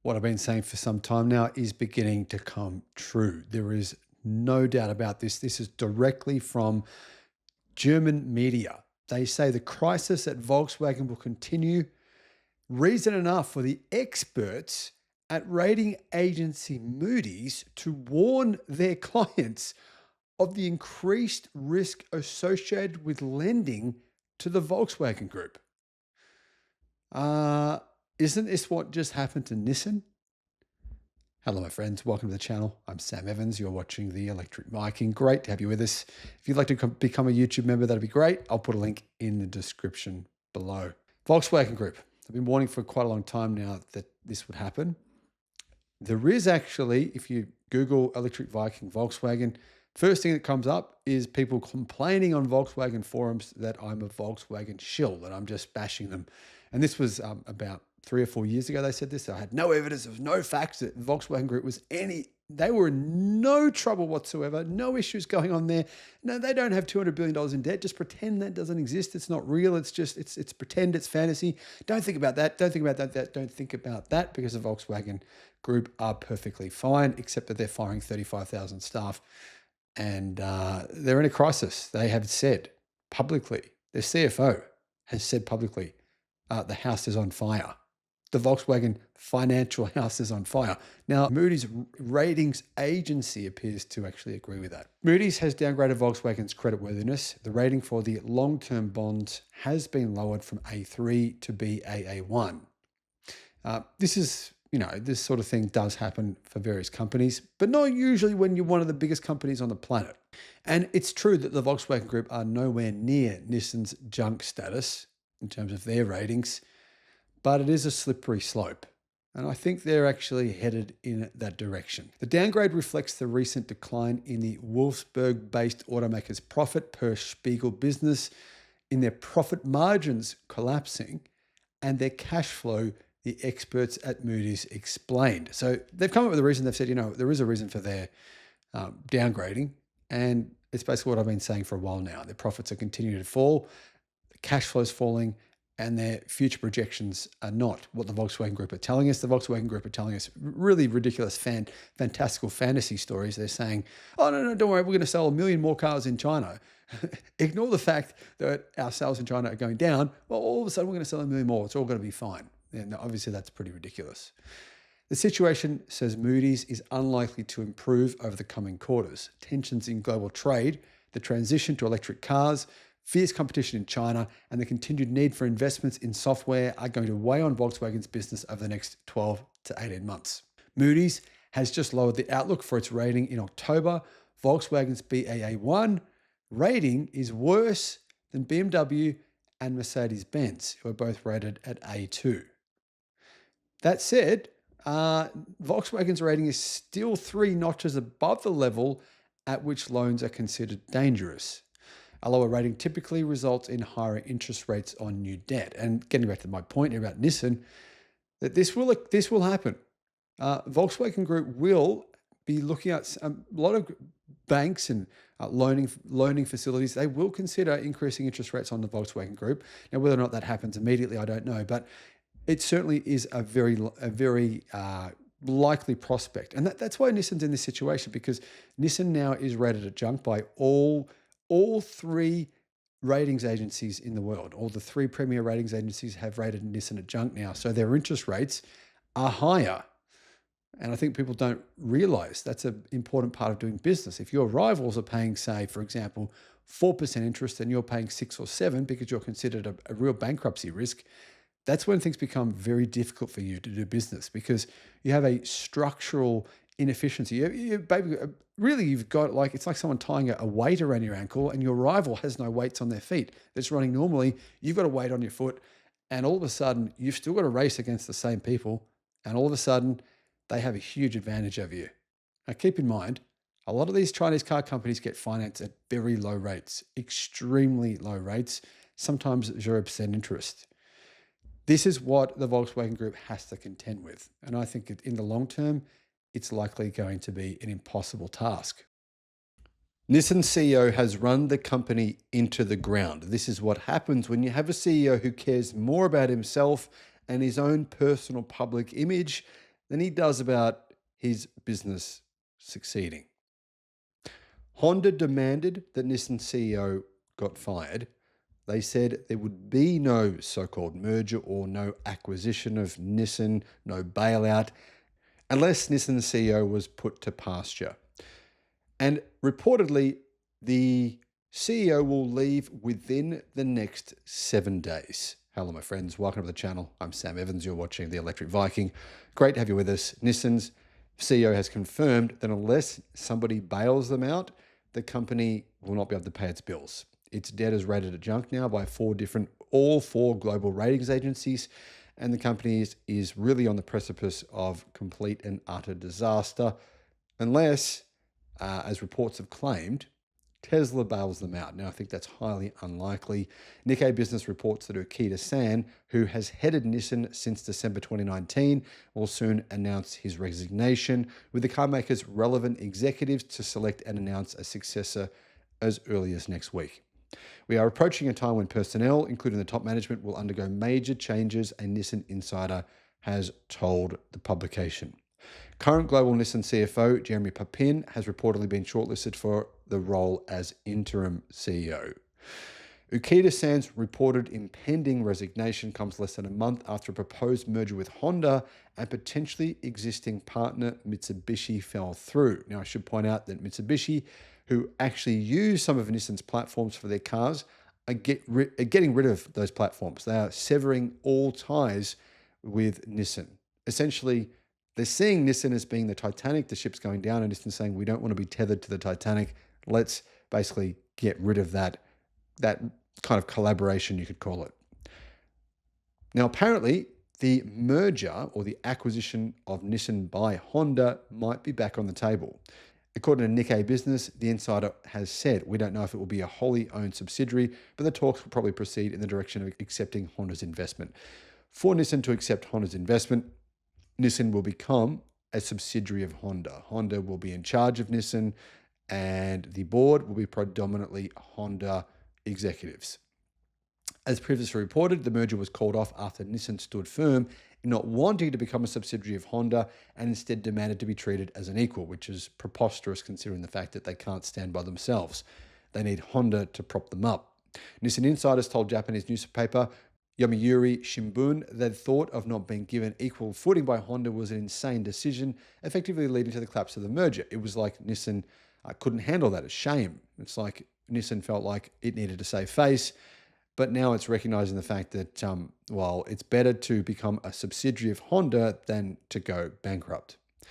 What I've been saying for some time now is beginning to come true. There is no doubt about this. This is directly from German media. They say the crisis at Volkswagen will continue. Reason enough for the experts at rating agency Moody's to warn their clients of the increased risk associated with lending to the Volkswagen Group. Isn't this what just happened to Nissan? Hello, my friends. Welcome to the channel. I'm Sam Evans. You're watching the Electric Viking. Great to have you with us. If you'd like to become a YouTube member, that'd be great. I'll put a link in the description below. Volkswagen Group. I've been warning for quite a long time now that this would happen. There is actually, if you Google Electric Viking Volkswagen, first thing that comes up is people complaining on Volkswagen forums that I'm a Volkswagen shill, that I'm just bashing them. And this was about 3 or 4 years ago, they said this. I had no evidence, there was no facts that the Volkswagen Group was they were in no trouble whatsoever, no issues going on there. No, they don't have $200 billion in debt. Just pretend that doesn't exist. It's not real. It's just, it's pretend, it's fantasy. Don't think about that. Don't think about that. Don't think about that, because the Volkswagen Group are perfectly fine, except that they're firing 35,000 staff and they're in a crisis. They have said publicly, their CFO has said publicly, the house is on fire. The Volkswagen financial house is on fire. Now, Moody's ratings agency appears to actually agree with that. Moody's has downgraded Volkswagen's creditworthiness. The rating for the long-term bonds has been lowered from A3 to Baa1. This is, this sort of thing does happen for various companies, but not usually when you're one of the biggest companies on the planet. And it's true that the Volkswagen Group are nowhere near Nissan's junk status in terms of their ratings, but it is a slippery slope. And I think they're actually headed in that direction. The downgrade reflects the recent decline in the Wolfsburg-based automaker's profit per Spiegel business, in their profit margins collapsing, and their cash flow, the experts at Moody's explained. So they've come up with a reason. They've said, there is a reason for their downgrading. And it's basically what I've been saying for a while now. Their profits are continuing to fall, the cash flow is falling, and their future projections are not what the Volkswagen Group are telling us. The Volkswagen Group are telling us really ridiculous, fantastical fantasy stories. They're saying, oh, no, don't worry, we're going to sell 1 million more cars in China. Ignore the fact that our sales in China are going down. Well, all of a sudden, we're going to sell 1 million more. It's all going to be fine. And obviously, that's pretty ridiculous. The situation, says Moody's, is unlikely to improve over the coming quarters. Tensions in global trade, the transition to electric cars, fierce competition in China, and the continued need for investments in software are going to weigh on Volkswagen's business over the next 12 to 18 months. Moody's has just lowered the outlook for its rating in October. Volkswagen's Baa1 rating is worse than BMW and Mercedes-Benz, who are both rated at A2. That said, Volkswagen's rating is still 3 notches above the level at which loans are considered dangerous. A lower rating typically results in higher interest rates on new debt. And getting back to my point here about Nissan, that this will happen. Volkswagen Group will be looking at a lot of banks and loaning facilities. They will consider increasing interest rates on the Volkswagen Group. Now, whether or not that happens immediately, I don't know, but it certainly is a very likely prospect. And that's why Nissan's in this situation, because Nissan now is rated at junk by all 3 ratings agencies in the world. All the 3 premier ratings agencies have rated Nissan at junk now. So their interest rates are higher. And I think people don't realize that's an important part of doing business. If your rivals are paying, say, for example, 4% interest and you're paying 6 or 7 because you're considered a real bankruptcy risk, that's when things become very difficult for you to do business, because you have a structural inefficiency. You've got it's like someone tying a weight around your ankle and your rival has no weights on their feet. That's running normally. You've got a weight on your foot, and all of a sudden you've still got to race against the same people, and all of a sudden they have a huge advantage over you. Now keep in mind, a lot of these Chinese car companies get financed at very low rates, extremely low rates, sometimes 0% interest. This is what the Volkswagen Group has to contend with. And I think in the long term, it's likely going to be an impossible task. Nissan CEO has run the company into the ground. This is what happens when you have a CEO who cares more about himself and his own personal public image than he does about his business succeeding. Honda demanded that Nissan CEO got fired. They said there would be no so-called merger or no acquisition of Nissan, no bailout, unless Nissan's CEO was put to pasture. And reportedly, the CEO will leave within the next 7 days. Hello, my friends. Welcome to the channel. I'm Sam Evans. You're watching the Electric Viking. Great to have you with us. Nissan's CEO has confirmed that unless somebody bails them out, the company will not be able to pay its bills. Its debt is rated at junk now by all four global ratings agencies, and the company is really on the precipice of complete and utter disaster, unless, as reports have claimed, Tesla bails them out. Now, I think that's highly unlikely. Nikkei Business reports that Ukita-san, who has headed Nissan since December 2019, will soon announce his resignation, with the carmaker's relevant executives to select and announce a successor as early as next week. We are approaching a time when personnel, including the top management, will undergo major changes, a Nissan insider has told the publication. Current global Nissan CFO, Jeremy Papin, has reportedly been shortlisted for the role as interim CEO. Ukita-san's reported impending resignation comes less than a month after a proposed merger with Honda and potentially existing partner Mitsubishi fell through. Now, I should point out that Mitsubishi, who actually use some of Nissan's platforms for their cars, are getting rid of those platforms. They are severing all ties with Nissan. Essentially, they're seeing Nissan as being the Titanic, the ship's going down, and Nissan saying, we don't want to be tethered to the Titanic. Let's basically get rid of that kind of collaboration, you could call it. Now, apparently, the merger or the acquisition of Nissan by Honda might be back on the table. According to Nikkei Business, the insider has said, we don't know if it will be a wholly owned subsidiary, but the talks will probably proceed in the direction of accepting Honda's investment. For Nissan to accept Honda's investment, Nissan will become a subsidiary of Honda. Honda will be in charge of Nissan, and the board will be predominantly Honda executives. As previously reported, the merger was called off after Nissan stood firm in not wanting to become a subsidiary of Honda and instead demanded to be treated as an equal, which is preposterous considering the fact that they can't stand by themselves. They need Honda to prop them up. Nissan insiders told Japanese newspaper Yomiuri Shimbun that thought of not being given equal footing by Honda was an insane decision, effectively leading to the collapse of the merger. It was like Nissan couldn't handle that. It's shame. It's like Nissan felt like it needed to save face, but now it's recognizing the fact that, while it's better to become a subsidiary of Honda than to go bankrupt.